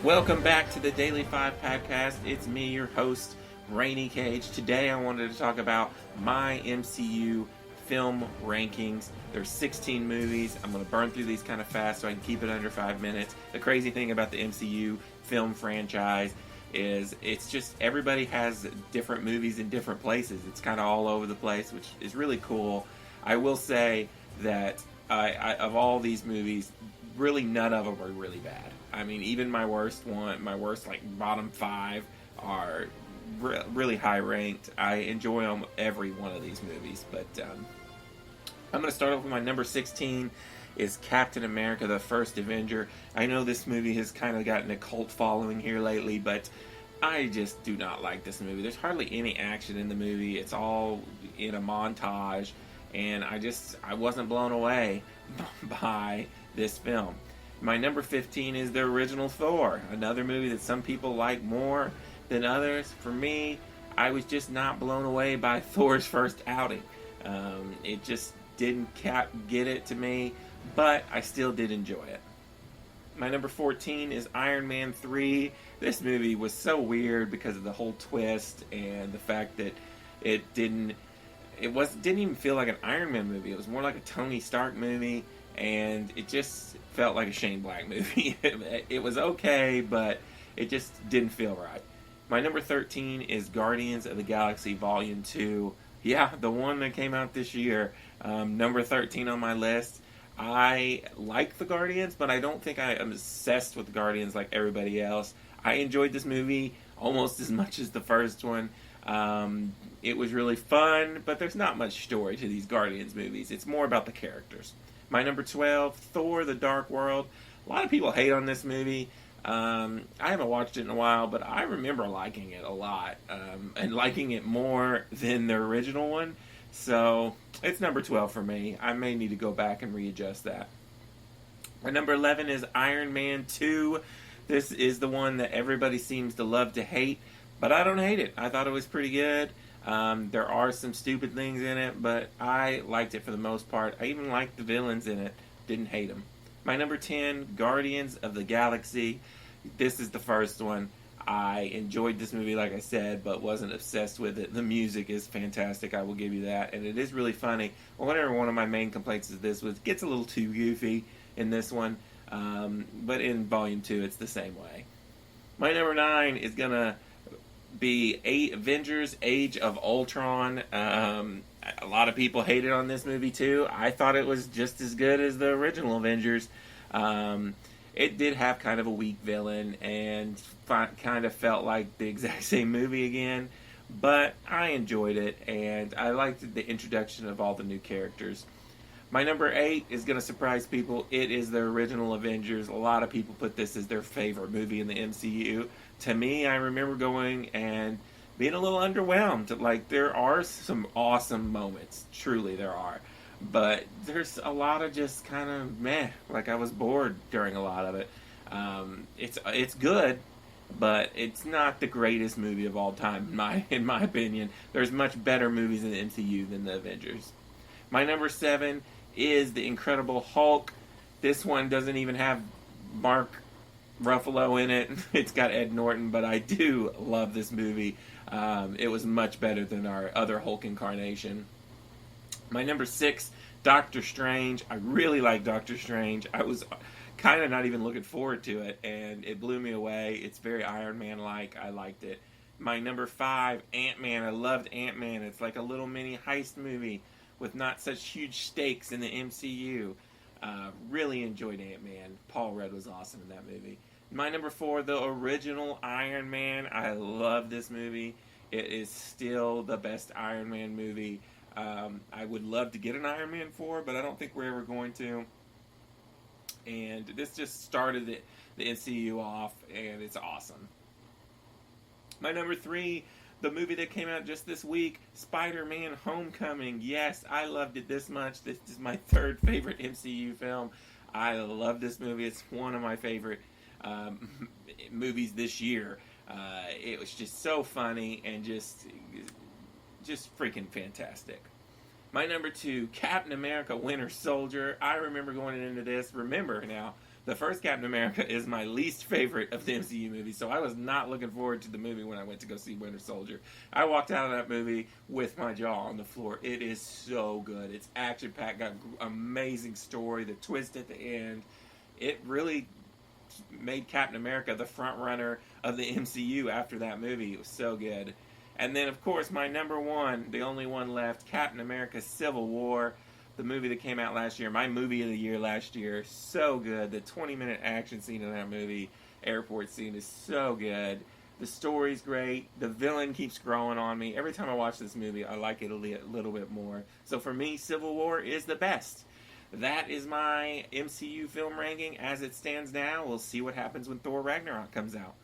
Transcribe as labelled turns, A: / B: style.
A: Welcome back to the Daily 5 Podcast. It's me, your host, Rainy Cage. Today I wanted to talk about my MCU film rankings. There's 16 movies. I'm going to burn through these kind of fast so I can keep it under 5 minutes. The crazy thing about the MCU film franchise is it's just everybody has different movies in different places. It's kind of all over the place, which is really cool. I will say that of all these movies, really none of them are really bad. I mean, even my worst bottom 5 are really high ranked. I enjoy every one of these movies, but I'm going to start off with my number 16 is Captain America: The First Avenger. I know this movie has kind of gotten a cult following here lately, but I just do not like this movie. There's hardly any action in the movie. It's all in a montage, and I wasn't blown away by this film. My number 15 is the original Thor, another movie that some people like more than others. For me, I was just not blown away by Thor's first outing. It just didn't get it to me, but I still did enjoy it. My number 14 is Iron Man 3. This movie was so weird because of the whole twist and the fact that it didn't even feel like an Iron Man movie. It was more like a Tony Stark movie, and it just felt like a Shane Black movie. It was okay, but it just didn't feel right. My number 13 is Guardians of the Galaxy Volume 2. Yeah, the one that came out this year. Number 13 on my list. I like the Guardians, but I don't think I am obsessed with the Guardians like everybody else. I enjoyed this movie almost as much as the first one. It was really fun, but there's not much story to these Guardians movies. It's more about the characters. My number 12, Thor: The Dark World. A lot of people hate on this movie. I haven't watched it in a while, but I remember liking it a lot, and liking it more than the original one. So it's number 12 for me. I may need to go back and readjust that. My number 11 is Iron Man 2. This is the one that everybody seems to love to hate, but I don't hate it. I thought it was pretty good. There are some stupid things in it, but I liked it for the most part. I even liked the villains in it. Didn't hate them. My number 10, Guardians of the Galaxy. This is the first one. I enjoyed this movie, like I said, but wasn't obsessed with it. The music is fantastic, I will give you that, and it is really funny. Whatever one of my main complaints is this was, it gets a little too goofy in this one, but in Volume 2, it's the same way. My number 9 is going to be Avengers: Age of Ultron. A lot of people hated on this movie too. I thought it was just as good as the original Avengers. It did have kind of a weak villain and kind of felt like the exact same movie again, but I enjoyed it and I liked the introduction of all the new characters. My number 8 is going to surprise people. It is the original Avengers. A lot of people put this as their favorite movie in the MCU. To me, I remember going and being a little underwhelmed. Like, there are some awesome moments. Truly, there are. But there's a lot of just kind of meh. Like, I was bored during a lot of it. It's good, but it's not the greatest movie of all time, in my opinion. There's much better movies in the MCU than the Avengers. My number 7 is The Incredible Hulk. This one doesn't even have Mark Ruffalo in it. It's got Ed Norton, but I do love this movie. It was much better than our other Hulk incarnation. My number 6, Doctor Strange. I really like Doctor Strange. I was kind of not even looking forward to it, and it blew me away. It's very Iron Man-like. I liked it. My number 5, Ant-Man. I loved Ant-Man. It's like a little mini heist movie with not such huge stakes in the MCU. Really enjoyed Ant-Man. Paul Rudd was awesome in that movie. My number 4, the original Iron Man. I love this movie. It is still the best Iron Man movie. I would love to get an Iron Man 4, but I don't think we're ever going to. And this just started the MCU off, and it's awesome. My number 3, the movie that came out just this week, Spider-Man: Homecoming. Yes, I loved it this much. This is my 3rd favorite MCU film. I love this movie. It's one of my favorite movies this year. It was just so funny and just freaking fantastic. My number 2, Captain America: Winter Soldier. I remember going into this. Remember now, The first Captain America is my least favorite of the MCU movies, so I was not looking forward to the movie when I went to go see Winter Soldier. I walked out of that movie with my jaw on the floor. It is so good. It's action-packed, got amazing story, the twist at the end. It really made Captain America the front runner of the MCU after that movie. It was so good. And then, of course, my number one, the only one left, Captain America Civil War, the movie that came out last year, my movie of the year last year. So good. The 20-minute action scene in that movie, airport scene, is so good. The story's great. The villain keeps growing on me. Every time I watch this movie, I like it a little bit more. So for me, Civil War is the best. That is my MCU film ranking as it stands now. We'll see what happens when Thor Ragnarok comes out.